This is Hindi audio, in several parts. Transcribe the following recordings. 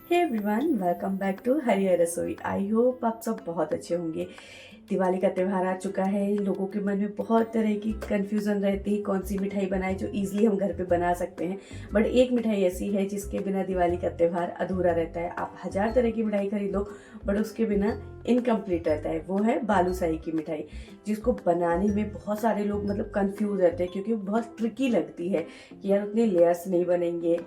Hey everyone, welcome back to Hariyar Rasoi. I hope आप सब बहुत अच्छे होंगे। दिवाली का त्यौहार आ चुका है। लोगों के मन में बहुत तरह की कन्फ्यूज़न रहती है कौन सी मिठाई बनाए जो इजीली हम घर पे बना सकते हैं। बट एक मिठाई ऐसी है जिसके बिना दिवाली का त्यौहार अधूरा रहता है। आप हजार तरह की मिठाई खरीदो बट उसके बिना इनकम्प्लीट रहता है। वो है बालूशाही की मिठाई, जिसको बनाने में बहुत सारे लोग मतलब कंफ्यूज रहते हैं क्योंकि वो बहुत ट्रिकी लगती है कि यार उतने लेयर्स नहीं बनेंगे,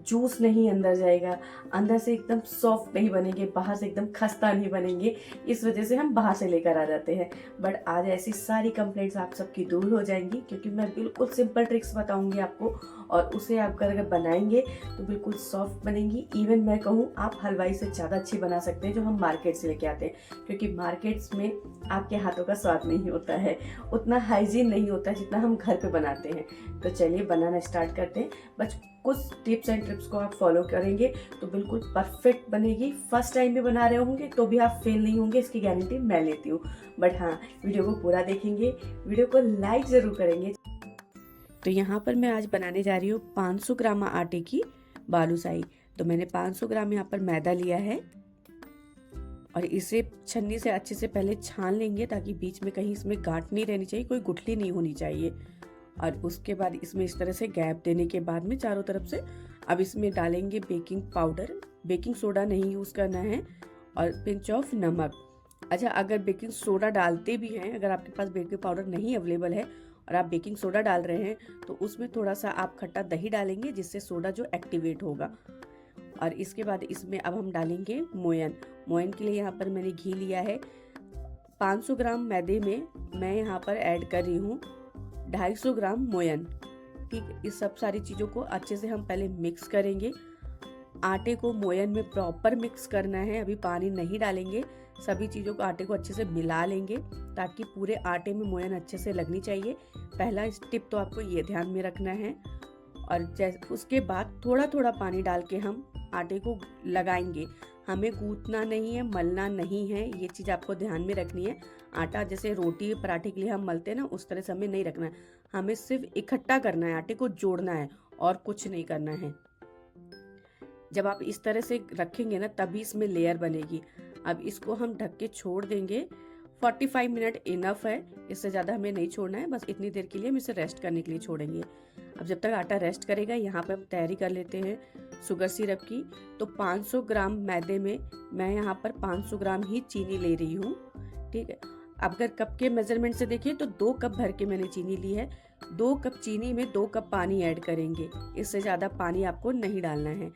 जूस नहीं अंदर जाएगा, अंदर से एकदम सॉफ्ट नहीं बनेंगे, बाहर से एकदम खस्ता नहीं बनेंगे। इस वजह से हम बाहर से लेकर आ जाते हैं। बट आज ऐसी सारी कंप्लेंट्स आप सबकी दूर हो जाएंगी क्योंकि मैं बिल्कुल सिंपल ट्रिक्स बताऊंगी आपको, और उसे आप अगर बनाएंगे तो बिल्कुल सॉफ्ट बनेंगी। इवन मैं कहूँ आप हलवाई से ज़्यादा अच्छी बना सकते हैं जो हम मार्केट से लेके आते हैं, क्योंकि मार्केट्स में आपके हाथों का स्वाद नहीं होता है, उतना हाइजीन नहीं होता है जितना हम घर पे बनाते हैं। तो चलिए बनाना स्टार्ट करते हैं। बस कुछ टिप्स एंड ट्रिप्स को आप फॉलो करेंगे तो बिल्कुल परफेक्ट बनेगी। फर्स्ट टाइम भी बना रहे होंगे तो भी आप फेल नहीं होंगे, इसकी गारंटी मैं लेती हूँ। बट हाँ, वीडियो को पूरा देखेंगे, वीडियो को लाइक ज़रूर करेंगे। तो यहाँ पर मैं आज बनाने जा रही हूँ 500 ग्राम आटे की बालूशाही। तो मैंने 500 ग्राम यहाँ पर मैदा लिया है और इसे छन्नी से अच्छे से पहले छान लेंगे ताकि बीच में कहीं इसमें गांठ नहीं रहनी चाहिए, कोई गुठली नहीं होनी चाहिए। और उसके बाद इसमें इस तरह से गैप देने के बाद में चारों तरफ से अब इसमें डालेंगे बेकिंग पाउडर। बेकिंग सोडा नहीं यूज़ करना है, और पिंच ऑफ नमक। अच्छा, अगर बेकिंग सोडा डालते भी हैं, अगर आपके पास बेकिंग पाउडर नहीं अवेलेबल है और आप बेकिंग सोडा डाल रहे हैं तो उसमें थोड़ा सा आप खट्टा दही डालेंगे जिससे सोडा जो एक्टिवेट होगा। और इसके बाद इसमें अब हम डालेंगे मोयन। मोयन के लिए यहाँ पर मैंने घी लिया है। 500 ग्राम मैदे में मैं यहाँ पर ऐड कर रही हूँ 250 ग्राम मोयन। ठीक, इस सब सारी चीज़ों को अच्छे से हम पहले मिक्स करेंगे। आटे को मोयन में प्रॉपर मिक्स करना है, अभी पानी नहीं डालेंगे। सभी चीज़ों को आटे को अच्छे से मिला लेंगे ताकि पूरे आटे में मोयन अच्छे से लगनी चाहिए। पहला स्टेप तो आपको ये ध्यान में रखना है। और जैसे उसके बाद थोड़ा थोड़ा पानी डाल के हम आटे को लगाएंगे। हमें गूंथना नहीं है, मलना नहीं है, ये चीज़ आपको ध्यान में रखनी है। आटा जैसे रोटी पराठे के लिए हम मलते हैं ना, उस तरह से हमें नहीं रखना है। हमें सिर्फ इकट्ठा करना है, आटे को जोड़ना है और कुछ नहीं करना है। जब आप इस तरह से रखेंगे ना तभी इसमें लेयर बनेगी। अब इसको हम ढक के छोड़ देंगे। 45 मिनट इनफ है, इससे ज़्यादा हमें नहीं छोड़ना है। बस इतनी देर के लिए हम इसे रेस्ट करने के लिए छोड़ेंगे। अब जब तक आटा रेस्ट करेगा, यहाँ पे हम तैयारी कर लेते हैं शुगर सिरप की। तो 500 ग्राम मैदे में मैं यहाँ पर 500 ग्राम ही चीनी ले रही हूँ। ठीक है, अगर कप के मेजरमेंट से देखिए तो 2 कप भर के मैंने चीनी ली है। 2 कप चीनी में 2 कप पानी ऐड करेंगे, इससे ज़्यादा पानी आपको नहीं डालना है।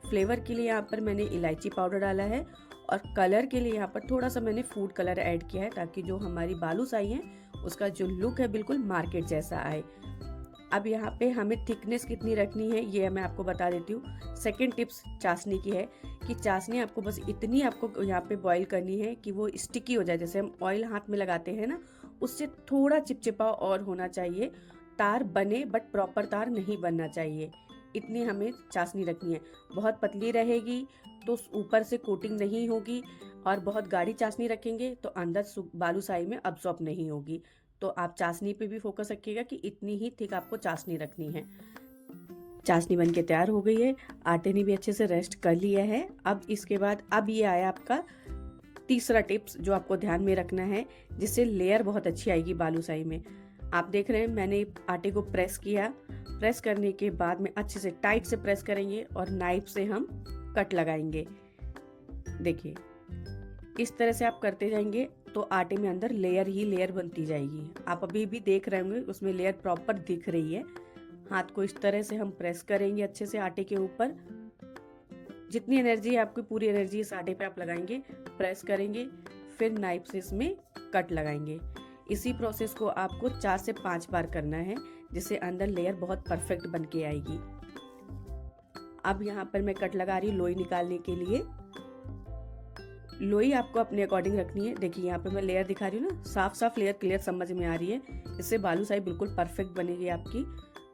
फ्लेवर के लिए यहाँ पर मैंने इलायची पाउडर डाला है, और कलर के लिए यहाँ पर थोड़ा सा मैंने फूड कलर ऐड किया है ताकि जो हमारी बालूशाही है उसका जो लुक है बिल्कुल मार्केट जैसा आए। अब यहाँ पे हमें थिकनेस कितनी रखनी है ये मैं आपको बता देती हूँ। सेकंड टिप्स चाशनी की है कि चाशनी आपको बस इतनी आपको यहाँ पे बॉईल करनी है कि वो स्टिकी हो जाए। जैसे हम ऑयल हाथ में लगाते हैं ना, उससे थोड़ा चिपचिपा और होना चाहिए। तार बने बट प्रॉपर तार नहीं बनना चाहिए, इतनी हमें चाशनी रखनी है। बहुत पतली रहेगी तो ऊपर से कोटिंग नहीं होगी, और बहुत गाढ़ी चाशनी रखेंगे तो अंदर बालूशाही में अब्सॉर्ब नहीं होगी। तो आप चाशनी पे भी फोकस रखिएगा कि इतनी ही थिक आपको चाशनी रखनी है। चाशनी बन के तैयार हो गई है, आटे ने भी अच्छे से रेस्ट कर लिया है। अब इसके बाद अब ये आया आपका तीसरा टिप्स जो आपको ध्यान में रखना है, जिससे लेयर बहुत अच्छी आएगी बालूशाही में। आप देख रहे हैं मैंने आटे को प्रेस किया। प्रेस करने के बाद में अच्छे से टाइट से प्रेस करेंगे और नाइफ से हम कट लगाएंगे। देखिए, इस तरह से आप करते जाएंगे तो आटे में अंदर लेयर ही लेयर बनती जाएगी। आप अभी भी देख रहे होंगे उसमें लेयर प्रॉपर दिख रही है। हाथ को इस तरह से हम प्रेस करेंगे अच्छे से आटे के ऊपर। जितनी एनर्जी है आपकी पूरी एनर्जी इस आटे पे आप लगाएंगे, प्रेस करेंगे, फिर नाइफ से इसमें कट लगाएंगे। इसी प्रोसेस को आपको 4 से 5 बार करना है, जिससे अंदर लेयर बहुत परफेक्ट बन के आएगी। अब यहाँ पर मैं कट लगा रही हूँ लोई निकालने के लिए। लोई आपको अपने अकॉर्डिंग रखनी है। देखिए यहाँ पे मैं लेयर दिखा रही हूँ ना, साफ साफ लेयर क्लियर समझ में आ रही है। इससे बालूशाही बिल्कुल परफेक्ट बनेगी आपकी।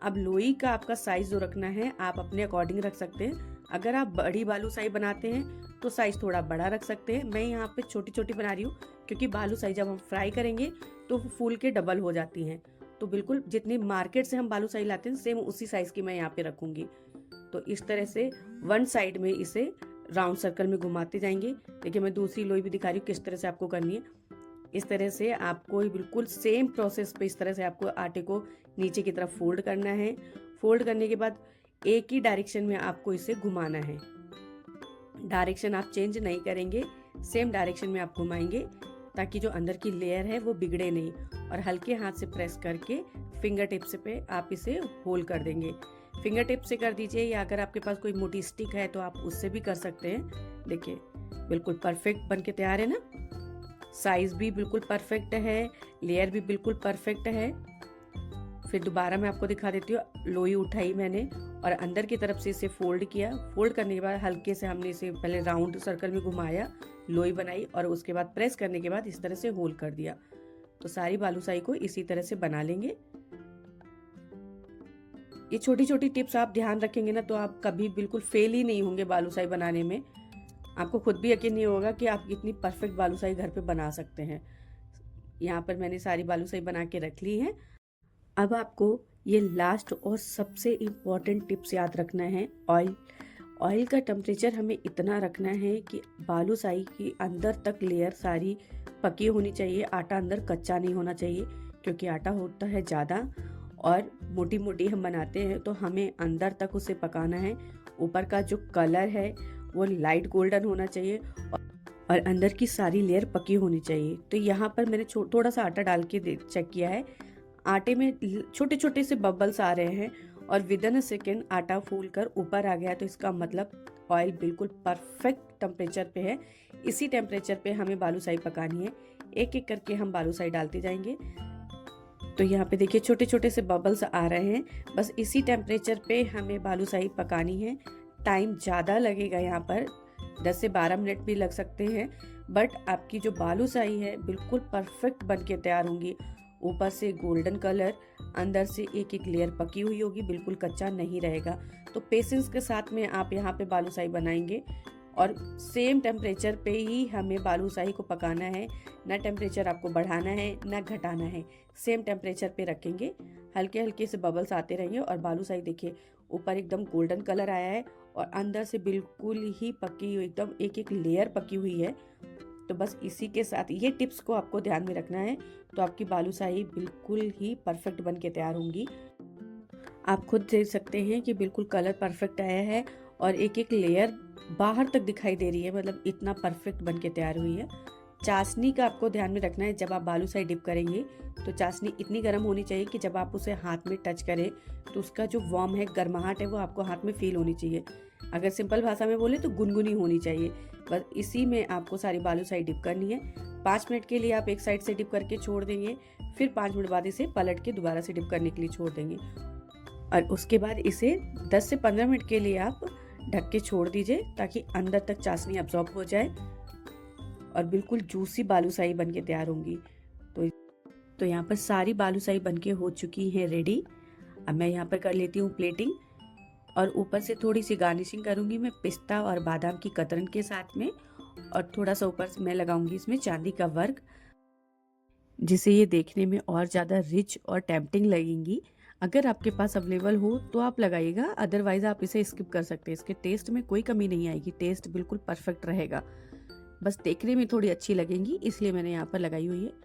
अब लोई का आपका साइज जो रखना है आप अपने अकॉर्डिंग रख सकते हैं। अगर आप बड़ी बालूशाही बनाते हैं तो साइज थोड़ा बड़ा रख सकते हैं। मैं यहाँ पे छोटी छोटी बना रही हूँ क्योंकि बालूशाही जब हम फ्राई करेंगे तो फूल के डबल हो जाती हैं। तो बिल्कुल जितनी मार्केट से हम बालूशाही लाते हैं सेम उसी साइज की मैं यहाँ पे रखूंगी। तो इस तरह से वन साइड में इसे राउंड सर्कल में घुमाते जाएंगे। देखिए मैं दूसरी लोई भी दिखा रही हूँ किस तरह से आपको करनी है। इस तरह से आपको बिल्कुल सेम प्रोसेस पे इस तरह से आपको आटे को नीचे की तरफ फोल्ड करना है। फोल्ड करने के बाद एक ही डायरेक्शन में आपको इसे घुमाना है। डायरेक्शन आप चेंज नहीं करेंगे, सेम डायरेक्शन में आप घुमाएंगे ताकि जो अंदर की लेयर है वो बिगड़े नहीं। और हल्के हाथ से प्रेस करके फिंगर टिप्स पे आप इसे होल कर देंगे। फिंगर टिप से कर दीजिए, या अगर आपके पास कोई मोटी स्टिक है तो आप उससे भी कर सकते हैं। देखिए बिल्कुल परफेक्ट बन के तैयार है ना। साइज भी बिल्कुल परफेक्ट है, लेयर भी बिल्कुल परफेक्ट है। फिर दोबारा मैं आपको दिखा देती हूँ। लोई उठाई मैंने और अंदर की तरफ से इसे फोल्ड किया। फोल्ड करने के बाद हल्के से हमने इसे पहले राउंड सर्कल में घुमाया, लोई बनाई और उसके बाद प्रेस करने के बाद इस तरह से होल कर दिया। तो सारी बालूशाही को इसी तरह से बना लेंगे। ये छोटी छोटी टिप्स आप ध्यान रखेंगे ना तो आप कभी बिल्कुल फेल ही नहीं होंगे बालूशाही बनाने में। आपको खुद भी यकीन नहीं होगा कि आप इतनी परफेक्ट बालूशाही घर पे बना सकते हैं। यहाँ पर मैंने सारी बालूशाही बना के रख ली है। अब आपको ये लास्ट और सबसे इम्पॉर्टेंट टिप्स याद रखना है। ऑयल का टेम्परेचर हमें इतना रखना है कि बालूशाही की अंदर तक लेयर सारी पकी होनी चाहिए। आटा अंदर कच्चा नहीं होना चाहिए, क्योंकि आटा होता है ज़्यादा और मोटी मोटी हम बनाते हैं तो हमें अंदर तक उसे पकाना है। ऊपर का जो कलर है वो लाइट गोल्डन होना चाहिए और अंदर की सारी लेयर पकी होनी चाहिए। तो यहाँ पर मैंने थोड़ा सा आटा डाल के चेक किया है। आटे में छोटे छोटे से बबल्स आ रहे हैं और विद इन अ सेकेंड आटा फूल कर ऊपर आ गया। तो इसका मतलब ऑयल बिल्कुल परफेक्ट टेम्परेचर पे है। इसी टेम्परेचर पे हमें बालूशाही पकानी है। एक एक करके हम बालूशाही डालते जाएंगे। तो यहाँ पे देखिए छोटे छोटे से बबल्स आ रहे हैं। बस इसी टेम्परेचर पे हमें बालूशाही पकानी है। टाइम ज़्यादा लगेगा, यहाँ पर 10 से 12 मिनट भी लग सकते हैं, बट आपकी जो बालूशाही है बिल्कुल परफेक्ट बन के तैयार होंगी। ऊपर से गोल्डन कलर, अंदर से एक एक लेयर पकी हुई होगी, बिल्कुल कच्चा नहीं रहेगा। तो पेशेंस के साथ में आप यहाँ पे बालूशाही बनाएंगे और सेम टेम्परेचर पे ही हमें बालूशाही को पकाना है। ना टेम्परेचर आपको बढ़ाना है ना घटाना है, सेम टेम्परेचर पे रखेंगे। हल्के हल्के से बबल्स आते रहेंगे और बालूशाही देखिए ऊपर एकदम गोल्डन कलर आया है और अंदर से बिल्कुल ही पकी हुई, एकदम एक एक लेयर पकी हुई है। तो बस इसी के साथ ये टिप्स को आपको ध्यान में रखना है, तो आपकी बालूशाही बिल्कुल ही परफेक्ट बन के तैयार होंगी। आप खुद देख सकते हैं कि बिल्कुल कलर परफेक्ट आया है और एक एक लेयर बाहर तक दिखाई दे रही है, मतलब इतना परफेक्ट बन के तैयार हुई है। चाशनी का आपको ध्यान में रखना है। जब आप बालूशाही डिप करेंगे तो चाशनी इतनी गर्म होनी चाहिए कि जब आप उसे हाथ में टच करें तो उसका जो वार्म है, गर्माहट है, वो आपको हाथ में फील होनी चाहिए। अगर सिंपल भाषा में बोले तो गुनगुनी होनी चाहिए। बस इसी में आपको सारी बालूशाही डिप करनी है। 5 मिनट के लिए आप एक साइड से डिप करके छोड़ देंगे, फिर 5 मिनट बाद इसे पलट के दोबारा से डिप करने के लिए छोड़ देंगे और उसके बाद इसे 10 से 15 मिनट के लिए आप ढक के छोड़ दीजिए ताकि अंदर तक चाशनी अब्जॉर्ब हो जाए और बिल्कुल जूसी बालूशाही बन के तैयार होंगी। तो यहाँ पर सारी बालूशाही बन के हो चुकी है रेडी। अब मैं यहाँ पर कर लेती हूँ प्लेटिंग और ऊपर से थोड़ी सी गार्निशिंग करूँगी मैं पिस्ता और बादाम की कतरन के साथ में, और थोड़ा सा ऊपर से मैं लगाऊंगी इसमें चांदी का वर्क, जिससे ये देखने में और ज़्यादा रिच और टेम्पटिंग लगेंगी। अगर आपके पास अवेलेबल हो तो आप लगाइएगा, अदरवाइज आप इसे स्किप कर सकते हैं। इसके टेस्ट में कोई कमी नहीं आएगी, टेस्ट बिल्कुल परफेक्ट रहेगा। बस देखने में थोड़ी अच्छी लगेंगी इसलिए मैंने यहाँ पर लगाई हुई है।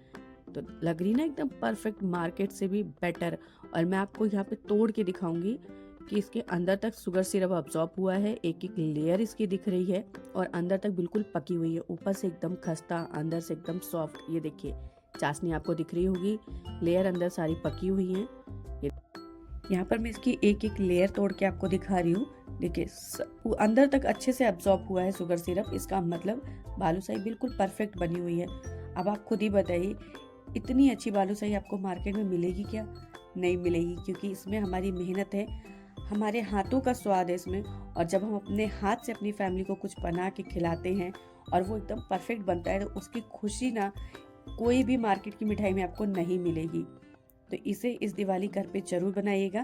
तो लग रही ना एकदम परफेक्ट, मार्केट से भी बेटर। और मैं आपको यहाँ पे तोड़ के दिखाऊंगी कि इसके अंदर तक शुगर सिरप अब्जॉर्ब हुआ है। एक एक लेयर इसकी दिख रही है और अंदर तक बिल्कुल पकी हुई है। ऊपर से एकदम खस्ता, अंदर से एकदम सॉफ्ट। ये देखिए चाशनी आपको दिख रही होगी, लेयर अंदर सारी पकी हुई है। यहाँ पर मैं इसकी एक एक लेयर तोड़ के आपको दिखा रही हूँ। देखिए अंदर तक अच्छे से अब्जॉर्ब हुआ है शुगर सिरप, इसका मतलब बालूशाही बिल्कुल परफेक्ट बनी हुई है। अब आप खुद ही बताइए, इतनी अच्छी बालूशाही आपको मार्केट में मिलेगी क्या? नहीं मिलेगी, क्योंकि इसमें हमारी मेहनत है, हमारे हाथों का स्वाद है इसमें। और जब हम अपने हाथ से अपनी फैमिली को कुछ बना के खिलाते हैं और वो एकदम परफेक्ट बनता है तो उसकी खुशी ना कोई भी मार्केट की मिठाई में आपको नहीं मिलेगी। तो इसे इस दिवाली घर पे जरूर बनाइएगा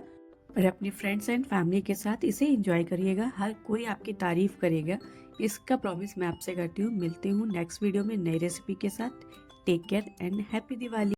और अपने फ्रेंड्स एंड फैमिली के साथ इसे एंजॉय करिएगा। हर कोई आपकी तारीफ करेगा, इसका प्रॉमिस मैं आपसे करती हूँ। मिलती हूँ नेक्स्ट वीडियो में नई रेसिपी के साथ। Take care and happy Diwali.